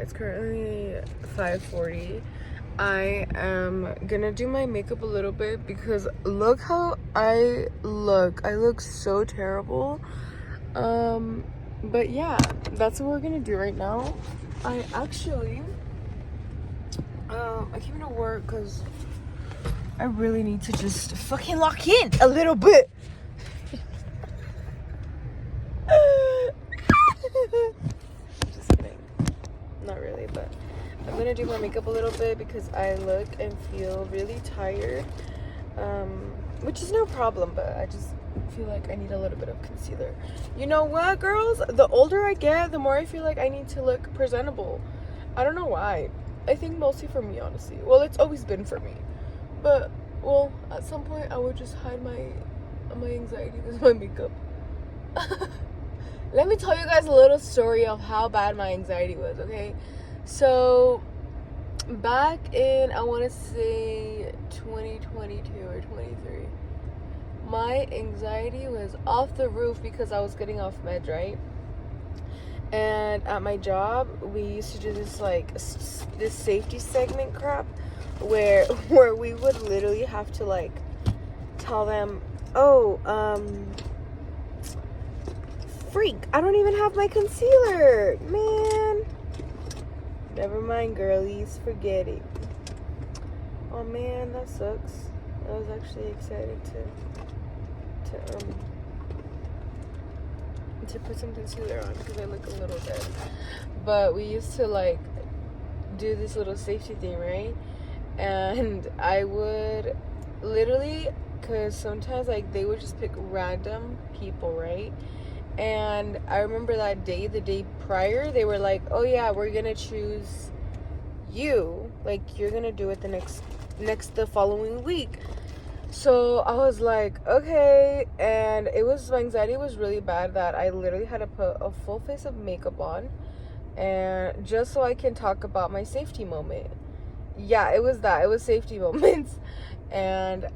It's currently 5:40. I am gonna do my makeup a little bit because look how I look. I look so terrible. But yeah, that's what we're gonna do right now. I actually I came to work because I really need to just fucking lock in a little bit. Just kidding. Not really, but I'm gonna do my makeup a little bit because I look and feel really tired. Which is no problem, but I just feel like I need a little bit of concealer. You know what, girls? The older I get, the more I feel like I need to look presentable. I don't know why. I think mostly for me, honestly. Well, it's always been for me. But, well, at some point I would just hide my anxiety with my makeup. Let me tell you guys a little story of how bad my anxiety was, okay? So, back in, I want to say 2022 or 23, my anxiety was off the roof because I was getting off meds, right? And at my job, we used to do this like this safety segment crap where we would literally have to like tell them, oh, freak, I don't even have my concealer, man. Never mind, girlies, forget it. Oh man, that sucks. I was actually excited to put some concealer on because I look a little dead. But we used to like do this little safety thing, right? And I would literally, because sometimes like they would just pick random people, right? And I remember that day, the day prior, they were like, oh yeah, we're gonna choose you, like you're gonna do it the following week. So I was like, okay. And my anxiety was really bad that I literally had to put a full face of makeup on, and just so I can talk about my safety moment. Yeah, it was safety moments. And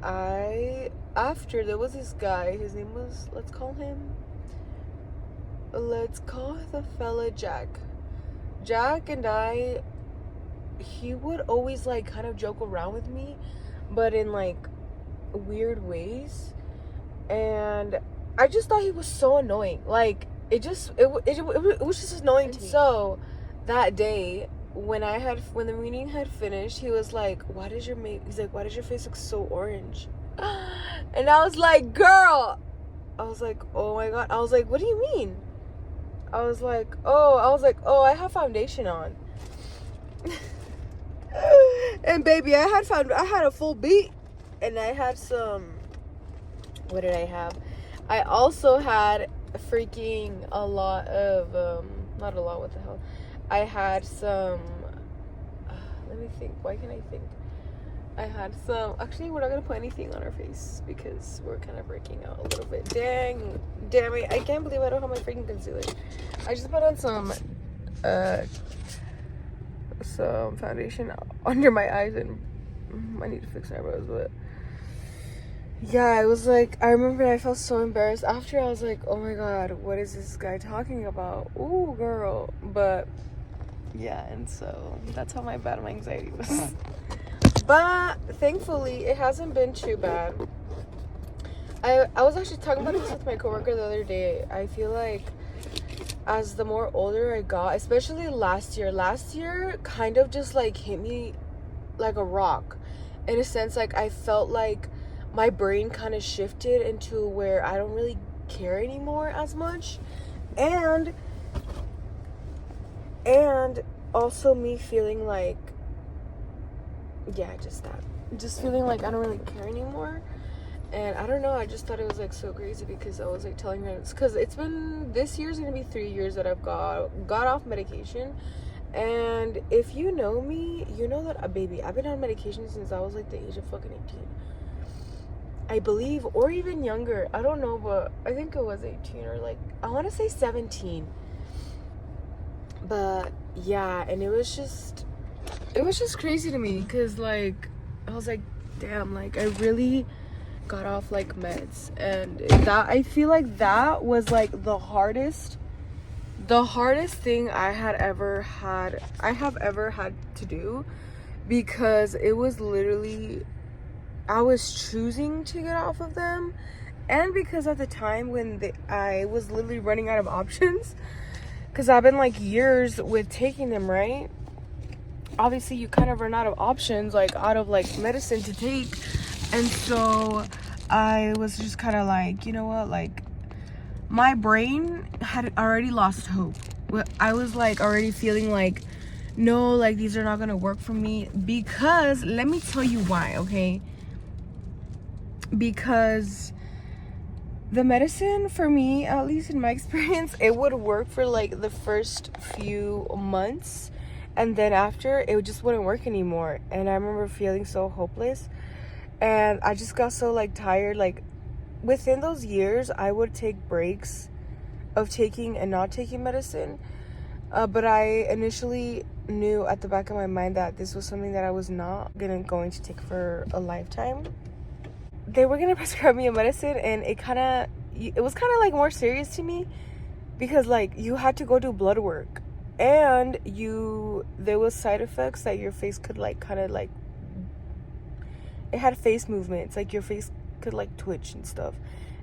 after there was this guy, his name was, let's call the fella Jack. And he would always like kind of joke around with me, but in like weird ways, and I just thought he was so annoying. Like it was just annoying to me. So that day when the meeting had finished, he was like, why does your face look so orange? And I was like, girl, I was like, oh my god. I was like, what do you mean? I was like, oh, I have foundation on. And baby, I had a full beat, and I had some, what did I have? I also had freaking a lot of, not a lot, what the hell? I had some, let me think, why can't I think? I had some, actually, we're not going to put anything on our face because we're kind of breaking out a little bit. Damn it, I can't believe I don't have my freaking concealer. I just put on some foundation under my eyes, and I need to fix my eyebrows, but yeah, it was like, I remember I felt so embarrassed after. I was like, oh my god, what is this guy talking about? Ooh, girl. But yeah, and so that's how bad my anxiety was. But thankfully it hasn't been too bad. I was actually talking about this with my coworker the other day. I feel like as the more older I got, especially last year kind of just like hit me like a rock, in a sense. Like I felt like my brain kind of shifted into where I don't really care anymore as much, and also me feeling like, yeah, just feeling like I don't really care anymore. And I don't know, I just thought it was like so crazy because I was like telling her, because this year's gonna be 3 years that I've got off medication. And if you know me, you know that, baby, I've been on medication since I was like the age of fucking 18, I believe, or even younger. I don't know, but I think it was 18, or like, I want to say 17. But yeah, and it was just crazy to me because like I was like, damn, like I really got off like meds, and that, I feel like that was like the hardest the hardest thing I have ever had to do, because it was literally, I was choosing to get off of them, and because at the time when I was literally running out of options, because I've been like years with taking them, right? Obviously you kind of run out of options, like out of like medicine to take. And so I was just kind of like, you know what, like my brain had already lost hope. I was like already feeling like, no, like these are not gonna work for me, because let me tell you why, okay? Because the medicine, for me, at least in my experience, it would work for like the first few months, and then after it just wouldn't work anymore. And I remember feeling so hopeless, and I just got so like tired. Like within those years I would take breaks of taking and not taking medicine, but I initially knew at the back of my mind that this was something that I was not going to take for a lifetime. They were gonna prescribe me a medicine, and it was kind of like more serious to me, because like you had to go do blood work, and there was side effects that your face could like kind of like, it had face movements, like your face could like twitch and stuff,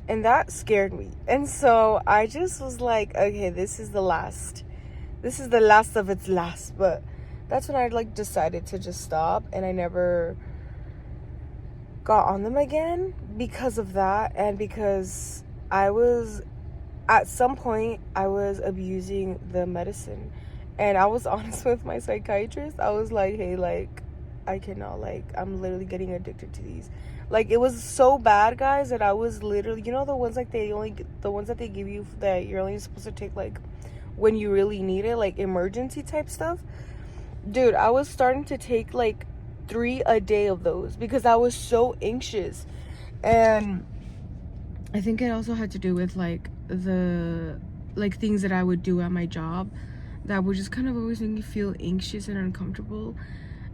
and that scared me. And so I just was like, okay, this is the last of its last. But that's when I like decided to just stop, and I never got on them again because of that, and because at some point I was abusing the medicine. And I was honest with my psychiatrist. I was like, hey, like I cannot, like I'm literally getting addicted to these. Like it was so bad, guys, that I was literally, you know, the ones that they give you that you're only supposed to take like when you really need it, like emergency type stuff. Dude, I was starting to take like 3 a day of those because I was so anxious. And I think it also had to do with like the like things that I would do at my job that would just kind of always make me feel anxious and uncomfortable.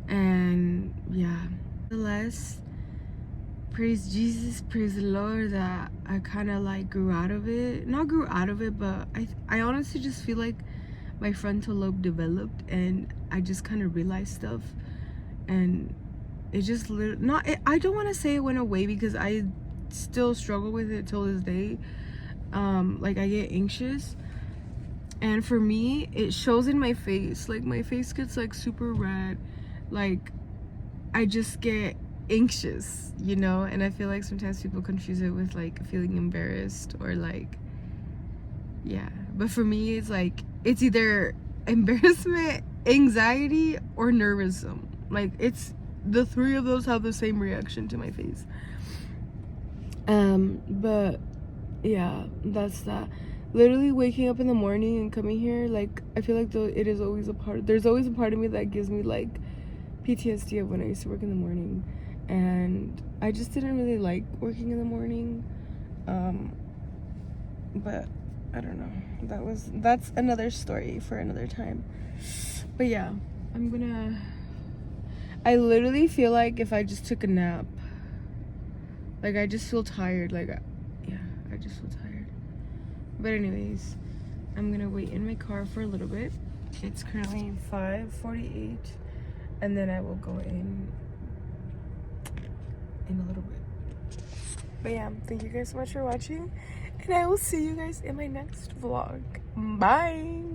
And yeah, nonetheless, praise Jesus, praise the Lord that I kind of like grew out of it. Not grew out of it, but I honestly just feel like my frontal lobe developed, and I just kind of realized stuff. And it just I don't want to say it went away, because I still struggle with it till this day. Like I get anxious, and for me it shows in my face. Like my face gets like super red, like I just get anxious, you know. And I feel like sometimes people confuse it with like feeling embarrassed or like, yeah, but for me it's like it's either embarrassment, anxiety, or nervousness. Like it's the 3 of those have the same reaction to my face. But yeah, that's that. Literally waking up in the morning and coming here, like I feel like there's always a part of me that gives me like PTSD of when I used to work in the morning, and I just didn't really like working in the morning. But I don't know, that's another story for another time. But yeah, I literally feel like if I just took a nap, like I just feel tired, like yeah, I just feel tired. But anyways, I'm gonna wait in my car for a little bit. It's currently 5:48, and then I will go in a little bit. But yeah, thank you guys so much for watching, and I will see you guys in my next vlog. Bye.